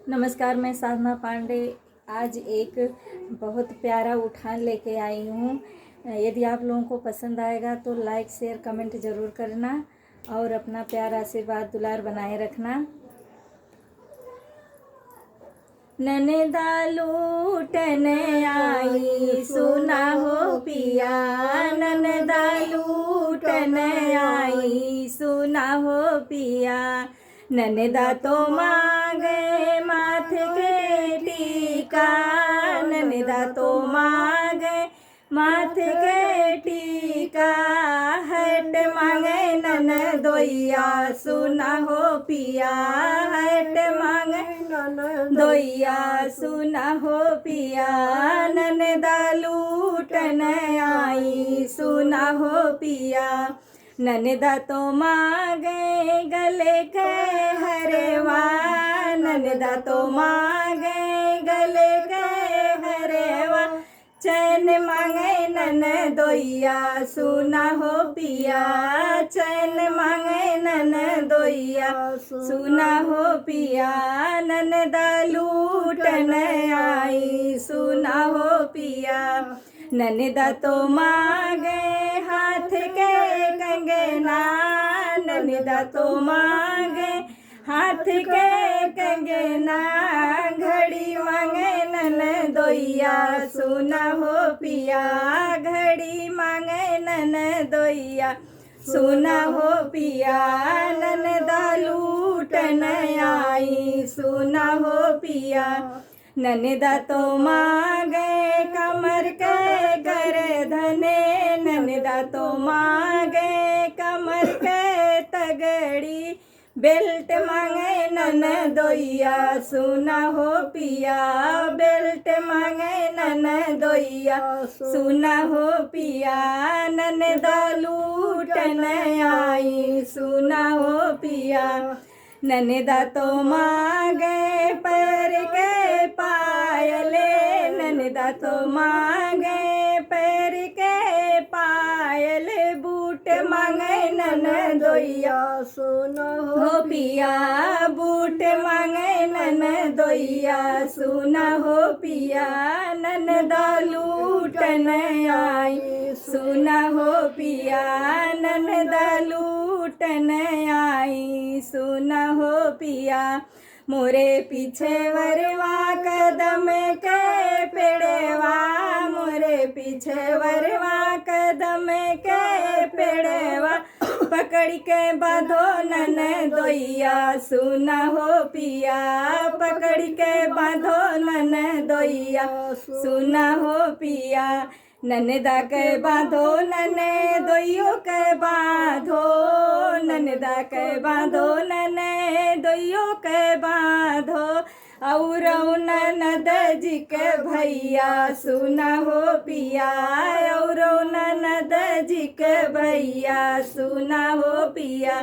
नमस्कार, मैं साधना पांडे आज एक बहुत प्यारा उठान लेके आई हूँ। यदि आप लोगों को पसंद आएगा तो लाइक शेयर कमेंट ज़रूर करना और अपना प्यार आशीर्वाद दुलार बनाए रखना। ननदा लूटन आई सुना हो पिया, ननदा लूटन आई सुना हो पिया। ननदा तो मांगे माथे के टीका, ननदा तो मांगे माथे के टीका। हट मांगे ननदोइया सुना हो पिया, हट मांगे ननदोइया सुना हो पिया। ननदा लूटन आई सुना हो पिया। ननदा तो मांगे गले के हरवा, ननदा तो मांगे गले के हरवा। चैन मांगे ननदोइया सुना हो पिया, चैन मांगे ननदोइया सुना हो पिया। ननदा लूटन आई सुना हो पिया। ननदा तो मांगे हाथ के कंगना, ननदा तो मांगे हाथ के कंगना। घड़ी मांगे ननदोइया सुना हो पिया, घड़ी मांगे ननदोइया सुना हो पिया। ननदा लूटन आई सुना हो पिया। ननदा तो मांगे कमर के गर्दने, ननदा तो मांगे कमर के तगड़ी। बेल्ट मांगे ननदोइया सुना हो पिया, बेल्ट मांगे ननदोइया सुना हो पिया। ननदा लूटन आई सुना हो पिया। ननदा तो मांगे पैर के पायले, ननदा तो मांगे पैर के पायल। बूट मांगे ननदोइया सुना हो पिया, बूट मांगे ननदोइया सुना हो पिया। ननदा लूटन आई सुना हो पिया, ननदा लूटन आई सुना हो पिया। मोरे पीछे वरवा कदम के पेड़वा, मोरे पीछे वरवा कदम के पेड़वा। पकड़ के बांधो ननदोइया सुना हो पिया, पकड़ के बांधो ननदोइया सुना हो पिया। ननदा के बांधो ननदोइयो के बांधो, ननदा के बांधो ननदोइयो के बांधो। और ननद जी के भैया सुना हो पिया, और ननद जी के भैया सुना हो पिया।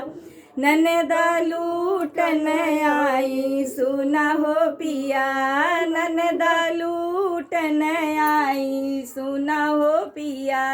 ननदा लूटन आई सुना हो पिया, ननदा लूटन आई सुना हो पिया।